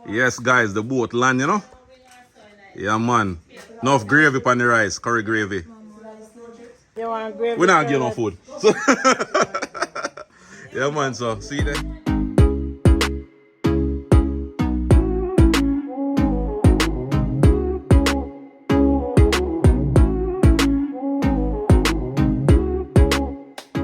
Yes, guys, the boat land, you know? Yeah, man. Enough gravy on the rice, curry gravy. You want gravy? We not get no food. So yeah, man, so see you there.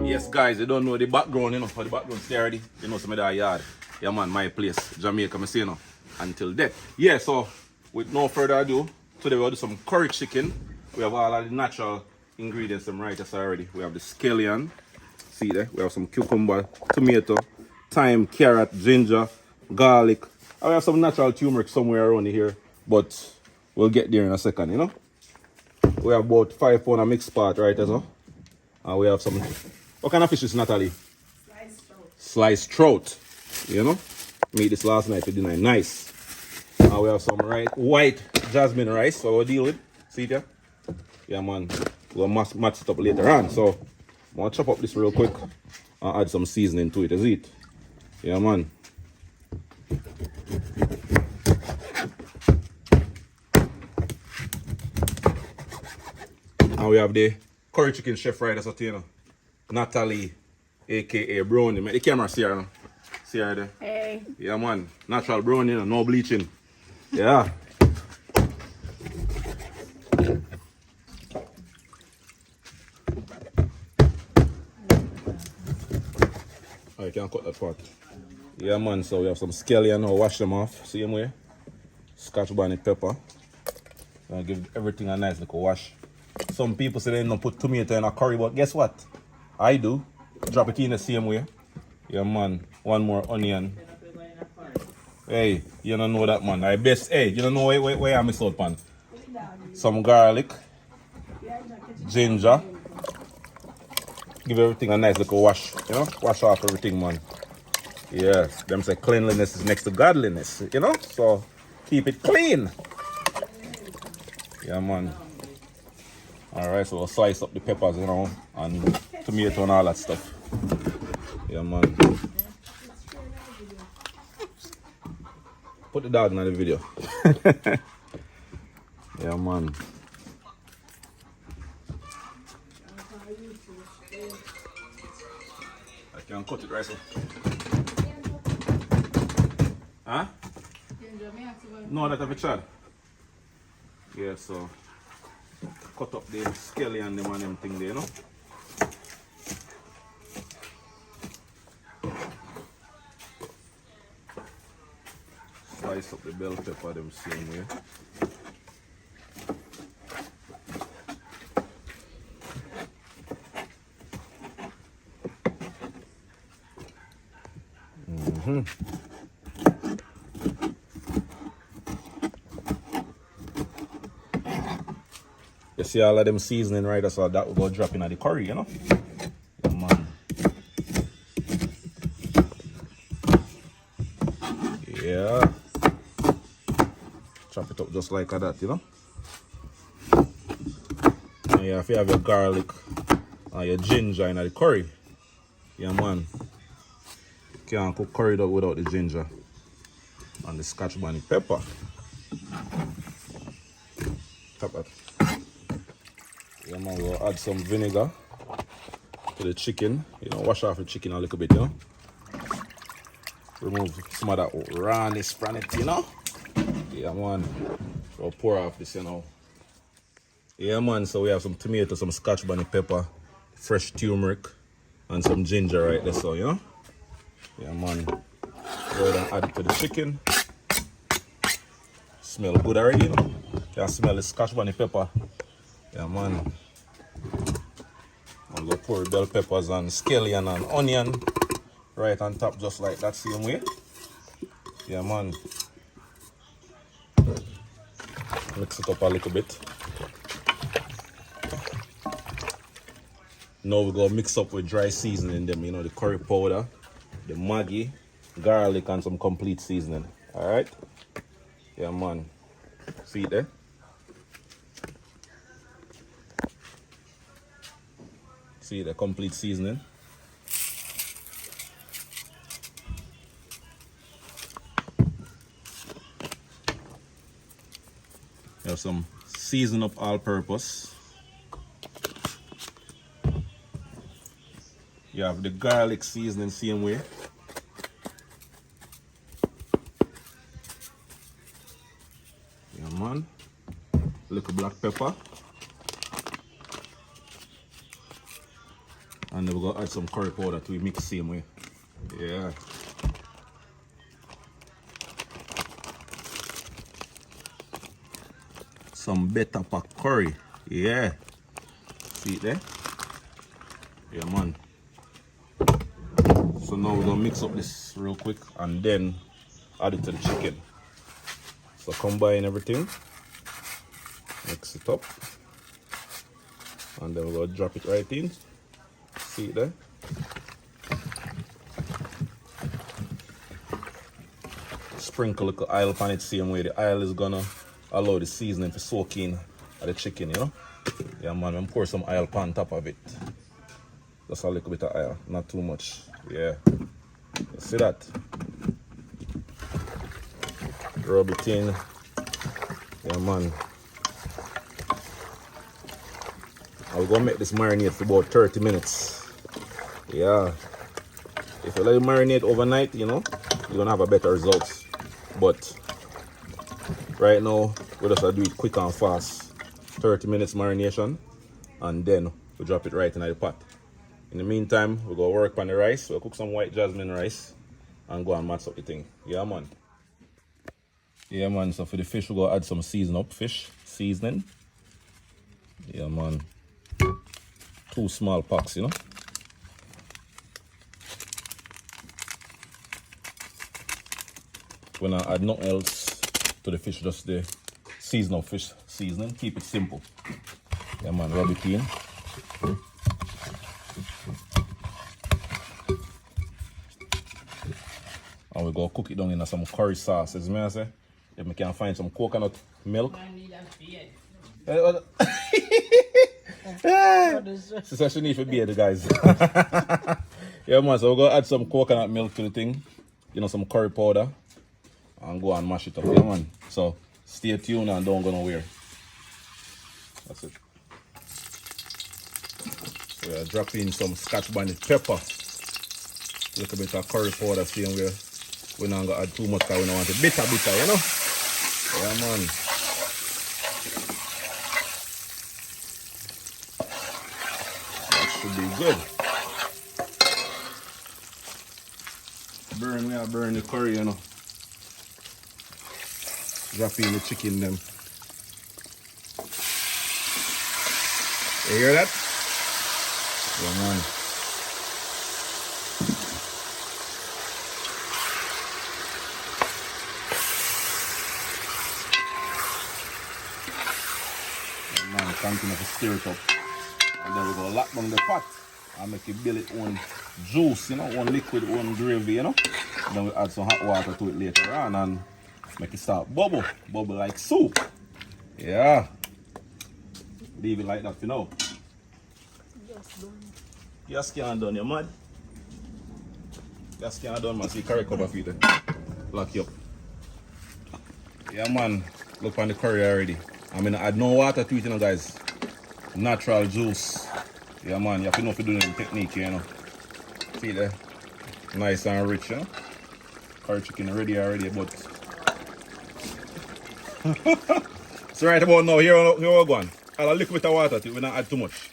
Yes, guys, you don't know the background, you know, for the background stay already. You know, some of that yard. Yeah, man, my place, Jamaica, I say, you know, until death. Yeah, so with no further ado, today we'll do some curry chicken. We have all of the natural ingredients, them right us already. We have the scallion, see there. We have some cucumber, tomato, thyme, carrot, ginger, garlic. And we have some natural turmeric somewhere around here, but we'll get there in a second, you know. We have about 5 pounds of mixed part right as well. And we have some, what kind of fish is Natalie? Sliced trout. Sliced trout, you know. Made this last night for dinner, nice. And we have some white jasmine rice, so we'll deal with. See it here? Yeah, man. We'll match it up later on. So, I'm going to chop up this real quick and add some seasoning to it, is it? Yeah, man. And we have the curry chicken chef right as a you know. Natalie, aka Brownie. Make the camera see her. See her there. Hey. Yeah, man. Natural brownie, you know, no bleaching. Yeah. Oh, you can cut that part. Yeah, man. So we have some scallion now. Wash them off. Same way. Scotch bonnet pepper. I'll give everything a nice little wash. Some people say they don't put tomato in a curry, but guess what? I do. Drop it in the same way. Yeah, man. One more onion. Hey, you don't know that, man. I best, hey, you don't know where I miss out, man. Some garlic. Ginger. Give everything a nice little wash. You know? Wash off everything, man. Yeah. Them say cleanliness is next to godliness. You know? So, keep it clean. Yeah, man. Alright, so we'll slice up the peppers, you know, and tomato and all that stuff. Yeah, man. Put the dog in the video. Yeah, man. I can cut it right so. Huh? No, that have a child. Yeah, so cut up the skelly and them and them thing there, you know. Slice up the bell pepper them same way. You see all of them seasoning right, so that will go drop in at the curry, you know. Yeah, man. Yeah. Chop it up just like that, you know. And yeah, if you have your garlic and your ginger in the curry, yeah, man. You can't cook curry without the ginger and the scotch bonnet pepper. Tap that. Yeah, man, we'll add some vinegar to the chicken. You know, wash off the chicken a little bit, you know. Remove some of that rawness from it, you know. Yeah, man. We'll pour off this, you know. Yeah, man, so we have some tomato, some scotch bonnet pepper, fresh turmeric, and some ginger right there, so, you know. Yeah, man. Go ahead and add it to the chicken. Smell good already, you know. You can smell the scotch bonnet pepper. Yeah, man. I'm gonna pour bell peppers and scallion and onion right on top, just like that same way. Yeah, man. Mix it up a little bit. Now we're gonna mix up with dry seasoning them, you know, the curry powder, the Maggi, garlic, and some complete seasoning. Alright? Yeah, man. See it there? See the complete seasoning. have some season up all purpose. You have the garlic seasoning same way. Yeah man. Little black pepper. And then we're gonna add some curry powder to it, mix same way. Yeah. Some better pack curry. Yeah. See it there? Yeah man. So now we're gonna mix up this real quick and then add it to the chicken. So combine everything. Mix it up. And then we're gonna drop it right in. See it there? Sprinkle a little oil on it same way. The oil is gonna allow the seasoning to soak in the chicken, you know? Yeah man, I'm pour some oil on top of it. Just a little bit of oil, not too much. Yeah. See that? Rub it in. Yeah man. I'm gonna make this marinate for about 30 minutes. Yeah. If you let it marinate overnight, you know, you're gonna have a better results. But right now, we just do it quick and fast. 30 minutes marination, and then we drop it right in the pot. In the meantime, we're gonna work on the rice. We'll cook some white jasmine rice and go and match up the thing. Yeah man. Yeah man, so for the fish, we're gonna add some season up fish seasoning. Yeah man. 2 small packs, you know. When I add nothing else to the fish, just the seasonal fish seasoning. Keep it simple. Yeah man, rub it in. And we go cook it down in some curry sauce. As I say, if we can find some coconut milk. She said she need to be the guys. Yeah man, so we're gonna add some coconut milk to the thing. You know, some curry powder. And go and mash it up. Yeah man. So stay tuned and don't go nowhere. That's it. So we are dropping some scotch bonnet pepper. A little bit of curry powder, same way. We're not gonna add too much because we don't want it bitter, you know? Yeah man. Should be good. We are burn the curry, you know. Drop in the chicken them. You hear that? Yeah man. Yeah man, continue to stir it up. And then we're gonna lock down the pot and make it build its own juice, you know, one liquid, one gravy, you know. And then we add some hot water to it later on and make it start bubble like soup. Yeah. Leave it like that, you know. Just can't done, you mad? Just can't done, man. See curry cover for you then. Lock you up. Yeah man, look on the curry already. I mean, add no water to it, you know guys. Natural juice. Yeah man, you have to know if you're doing the technique, you know. See there? Nice and rich, you know. Curry chicken ready already, but so right about now, here we're going. Add a little bit of water to it, we not add too much.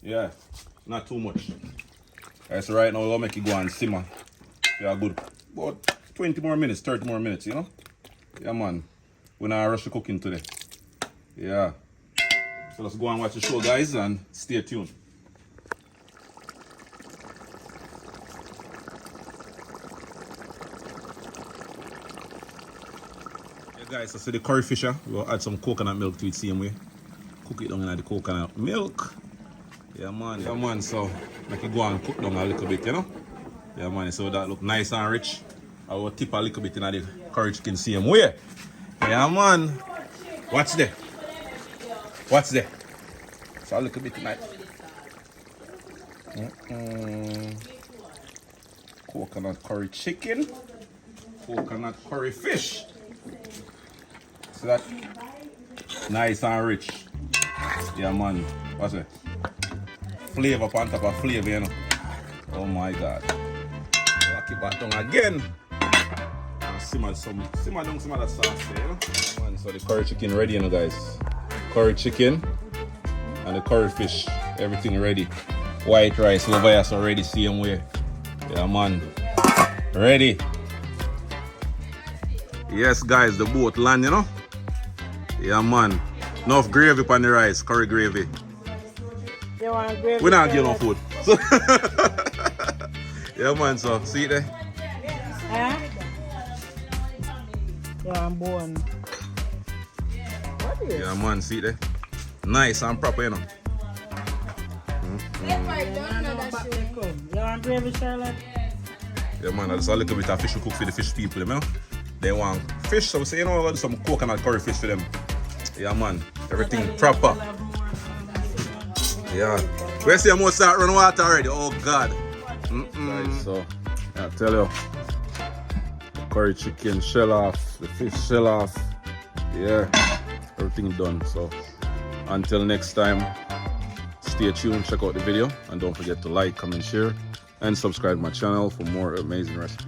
Yeah, not too much. Alright, so right now we'll make it go and simmer. Yeah, good. About 20 more minutes, 30 more minutes, you know? Yeah man. We're not rush the cooking today. Yeah. So let's go and watch the show guys and stay tuned. Guys, so the curry fish, we'll add some coconut milk to it same way. Cook it down in the coconut milk. Yeah man, so make it go and cook down a little bit, you know. Yeah man, so that look nice and rich. I will tip a little bit in the curry chicken same way. Yeah man. What's there? What's there? So a little bit tonight. Coconut curry chicken. Coconut curry fish. See that? Nice and rich. Yeah, man. What's it? Flavor on top of flavor, you know. Oh my God. I'll keep that tongue again. And simmer down some of that sauce there, you know. Yeah, man. So the curry chicken ready, you know, guys. Curry chicken and the curry fish. Everything ready. White rice over here, so ready same way. Yeah, man. Ready. Yes, guys, the boat land, you know. Yeah, man. Enough gravy on the rice, curry gravy. You want gravy? We not get no food. So yeah, man, so see it there? Huh? Yeah, I'm born. What is Yeah, man, see it there? Nice and proper, you know. You want gravy, Charlotte? Yeah, man, that's a little bit of fish we cook for the fish people, you know. They want fish, so we say, you know, we'll do some coconut curry fish for them. Yeah, man, everything proper. Yeah. We see I'm start run water already. Oh God. Guys, so I tell you, the curry chicken shell off, the fish shell off. Yeah, everything done. So until next time, stay tuned, check out the video, and don't forget to like, comment, share, and subscribe to my channel for more amazing recipes.